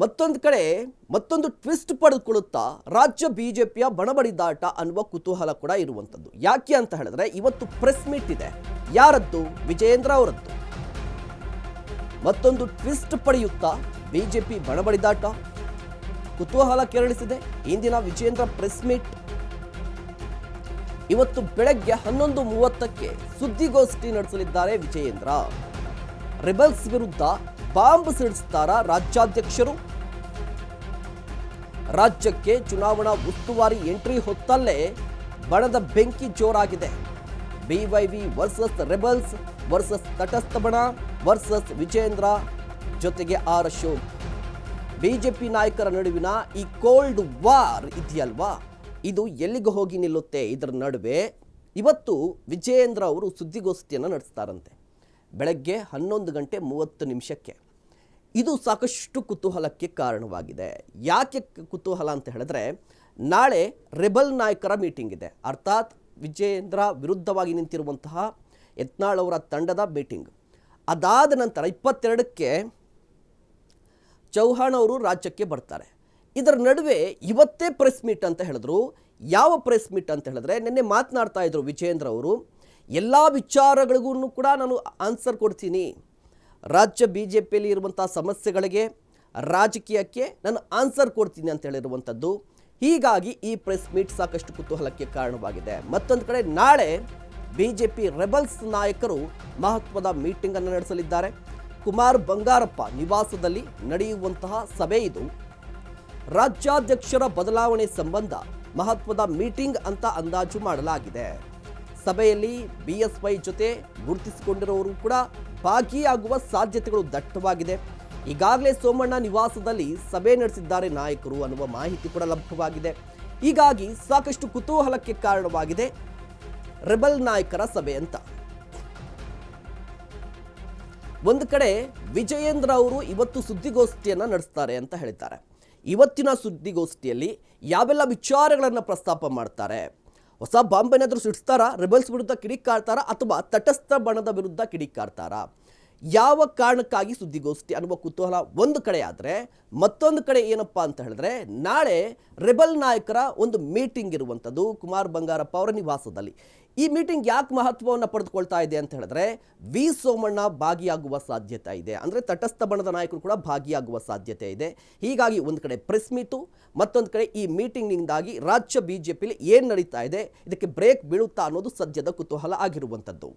ಮತ್ತೊಂದು ಕಡೆ ಮತ್ತೊಂದು ಟ್ವಿಸ್ಟ್ ಪಡೆದುಕೊಳ್ಳುತ್ತಾ ರಾಜ್ಯ ಬಿಜೆಪಿಯ ಬಣಬಡಿದಾಟ ಅನ್ನುವ ಕುತೂಹಲ ಕೂಡ ಇರುವಂಥದ್ದು. ಯಾಕೆ ಅಂತ ಹೇಳಿದ್ರೆ ಇವತ್ತು ಪ್ರೆಸ್ ಮೀಟ್ ಇದೆ. ಯಾರದ್ದು? ವಿಜಯೇಂದ್ರ ಅವರದ್ದು. ಮತ್ತೊಂದು ಟ್ವಿಸ್ಟ್ ಪಡೆಯುತ್ತಾ ಬಿಜೆಪಿ ಬಣಬಡಿದಾಟ ಕುತೂಹಲ ಕೆರಳಿಸಿದೆ. ಇಂದಿನ ವಿಜಯೇಂದ್ರ ಪ್ರೆಸ್ ಮೀಟ್ ಇವತ್ತು ಬೆಳಗ್ಗೆ 11:30ಕ್ಕೆ ಸುದ್ದಿಗೋಷ್ಠಿ ನಡೆಸಲಿದ್ದಾರೆ ವಿಜಯೇಂದ್ರ. ರೆಬಲ್ಸ್ ವಿರುದ್ಧ ಬಾಂಬ್ ಸಿಡಿಸ್ತಾರ ರಾಜ್ಯಾಧ್ಯಕ್ಷರು? ರಾಜ್ಯಕ್ಕೆ ಚುನಾವಣಾ ಉಸ್ತುವಾರಿ ಎಂಟ್ರಿ ಹೊತ್ತಲ್ಲೇ ಬಣದ ಬೆಂಕಿ ಜೋರಾಗಿದೆ. ಬಿವೈವಿ ವರ್ಸಸ್ ರೆಬಲ್ಸ್ ವರ್ಸಸ್ ತಟಸ್ಥ ಬಣ ವರ್ಸಸ್ ವಿಜಯೇಂದ್ರ ಜೊತೆಗೆ ಆರ್ ಅಶೋಕ್. ಬಿಜೆಪಿ ನಾಯಕರ ನಡುವಿನ ಈ ಕೋಲ್ಡ್ ವಾರ್ ಇದೆಯಲ್ವಾ, ಇದು ಎಲ್ಲಿಗೆ ಹೋಗಿ ನಿಲ್ಲುತ್ತೆ? ಇದರ ನಡುವೆ ಇವತ್ತು ವಿಜಯೇಂದ್ರ ಅವರು ಸುದ್ದಿಗೋಷ್ಠಿಯನ್ನು ನಡೆಸ್ತಾರಂತೆ ಬೆಳಗ್ಗೆ 11:30. ಇದು ಸಾಕಷ್ಟು ಕುತೂಹಲಕ್ಕೆ ಕಾರಣವಾಗಿದೆ. ಯಾಕೆ ಕುತೂಹಲ ಅಂತ ಹೇಳಿದ್ರೆ, ನಾಳೆ ರೆಬಲ್ ನಾಯಕರ ಮೀಟಿಂಗ್ ಇದೆ. ಅರ್ಥಾತ್ ವಿಜಯೇಂದ್ರ ವಿರುದ್ಧವಾಗಿ ನಿಂತಿರುವಂತಹ ಯತ್ನಾಳ್ ಅವರ ತಂಡದ ಮೀಟಿಂಗ್. ಅದಾದ ನಂತರ 22ಕ್ಕೆ ಚೌಹಾಣ್ ಅವರು ರಾಜ್ಯಕ್ಕೆ ಬರ್ತಾರೆ. ಇದರ ನಡುವೆ ಇವತ್ತೇ ಪ್ರೆಸ್ ಮೀಟ್ ಅಂತ ಹೇಳಿದ್ರು. ಯಾವ ಪ್ರೆಸ್ ಮೀಟ್ ಅಂತ ಹೇಳಿದ್ರೆ, ನಿನ್ನೆ ಮಾತನಾಡ್ತಾ ಇದ್ರು ವಿಜಯೇಂದ್ರ ಅವರು, ಎಲ್ಲ ವಿಚಾರಗಳಿಗೂ ಕೂಡ ನಾನು ಆನ್ಸರ್ ಕೊಡ್ತೀನಿ. ರಾಜ್ಯ ಬಿಜೆಪಿಯಲ್ಲಿ ಇರುವಂಥ ಸಮಸ್ಯೆಗಳಿಗೆ, ರಾಜಕೀಯಕ್ಕೆ ನಾನು ಆನ್ಸರ್ ಕೊಡ್ತೀನಿ ಅಂತ ಹೇಳಿರುವಂಥದ್ದು. ಹೀಗಾಗಿ ಈ ಪ್ರೆಸ್ ಮೀಟ್ ಸಾಕಷ್ಟು ಕುತೂಹಲಕ್ಕೆ ಕಾರಣವಾಗಿದೆ. ಮತ್ತೊಂದು ಕಡೆ ನಾಳೆ ಬಿಜೆಪಿ ರೆಬಲ್ಸ್ ನಾಯಕರು ಮಹತ್ವದ ಮೀಟಿಂಗ್ ಅನ್ನು ನಡೆಸಲಿದ್ದಾರೆ. ಕುಮಾರ್ ಬಂಗಾರಪ್ಪ ನಿವಾಸದಲ್ಲಿ ನಡೆಯುವಂತಹ ಸಭೆ ಇದು. ರಾಜ್ಯಾಧ್ಯಕ್ಷರ ಬದಲಾವಣೆ ಸಂಬಂಧ ಮಹತ್ವದ ಮೀಟಿಂಗ್ ಅಂತ ಅಂದಾಜು ಮಾಡಲಾಗಿದೆ. ಸಭೆಯಲ್ಲಿ ಬಿಎಸ್ವೈ ಜೊತೆ ಗುರುತಿಸಿಕೊಂಡಿರುವವರು ಕೂಡ ಭಾಗಿಯಾಗುವ ಸಾಧ್ಯತೆಗಳು ದಟ್ಟವಾಗಿದೆ. ಈಗಾಗಲೇ ಸೋಮಣ್ಣ ನಿವಾಸದಲ್ಲಿ ಸಭೆ ನಡೆಸಿದ್ದಾರೆ ನಾಯಕರು ಅನ್ನುವ ಮಾಹಿತಿ ಕೂಡ ಲಭ್ಯವಾಗಿದೆ. ಹೀಗಾಗಿ ಸಾಕಷ್ಟು ಕುತೂಹಲಕ್ಕೆ ಕಾರಣವಾಗಿದೆ ರೆಬಲ್ ನಾಯಕರ ಸಭೆ ಅಂತ. ಒಂದು ಕಡೆ ವಿಜಯೇಂದ್ರ ಅವರು ಇವತ್ತು ಸುದ್ದಿಗೋಷ್ಠಿಯನ್ನು ನಡೆಸ್ತಾರೆ ಅಂತ ಹೇಳ್ತಾರೆ. ಇವತ್ತಿನ ಸುದ್ದಿಗೋಷ್ಠಿಯಲ್ಲಿ ಯಾವೆಲ್ಲ ವಿಚಾರಗಳನ್ನು ಪ್ರಸ್ತಾಪ ಮಾಡ್ತಾರೆ? ಹೊಸ ಬಾಂಬ್ ಏನಾದರೂ ಸಿಡಿಸ್ತಾರಾ? ರೆಬಲ್ಸ್ ವಿರುದ್ಧ ಕಿಡಿಕಾರ್ತಾರಾ ಅಥವಾ ತಟಸ್ಥ ಬಣದ ವಿರುದ್ಧ ಕಿಡಿಕಾರ್ತಾರಾ? ಯಾವ ಕಾರಣಕ್ಕಾಗಿ ಸುದ್ದಿಗೋಷ್ಠಿ ಅನ್ನುವ ಕುತೂಹಲ ಒಂದು ಕಡೆ ಆದರೆ, ಮತ್ತೊಂದು ಕಡೆ ಏನಪ್ಪಾ ಅಂತ ಹೇಳಿದ್ರೆ, ನಾಳೆ ರೆಬಲ್ ನಾಯಕರ ಒಂದು ಮೀಟಿಂಗ್ ಇರುವಂಥದ್ದು ಕುಮಾರ್ ಬಂಗಾರಪ್ಪ ಅವರ ನಿವಾಸದಲ್ಲಿ. ಈ ಮೀಟಿಂಗ್ ಯಾಕೆ ಮಹತ್ವವನ್ನು ಪಡೆದುಕೊಳ್ತಾ ಇದೆ ಅಂತ ಹೇಳಿದ್ರೆ, ವಿ ಸೋಮಣ್ಣ ಭಾಗಿಯಾಗುವ ಸಾಧ್ಯತೆ ಇದೆ. ಅಂದರೆ ತಟಸ್ಥ ಬಣದ ನಾಯಕರು ಕೂಡ ಭಾಗಿಯಾಗುವ ಸಾಧ್ಯತೆ ಇದೆ. ಹೀಗಾಗಿ ಒಂದು ಕಡೆ ಪ್ರೆಸ್ ಮೀಟು, ಮತ್ತೊಂದು ಕಡೆ ಈ ಮೀಟಿಂಗ್ನಿಂದಾಗಿ ರಾಜ್ಯ ಬಿಜೆಪಿಯಲ್ಲಿ ಏನು ನಡೀತಾ ಇದೆ, ಇದಕ್ಕೆ ಬ್ರೇಕ್ ಬೀಳುತ್ತಾ ಅನ್ನೋದು ಸದ್ಯದ ಕುತೂಹಲ ಆಗಿರುವಂಥದ್ದು.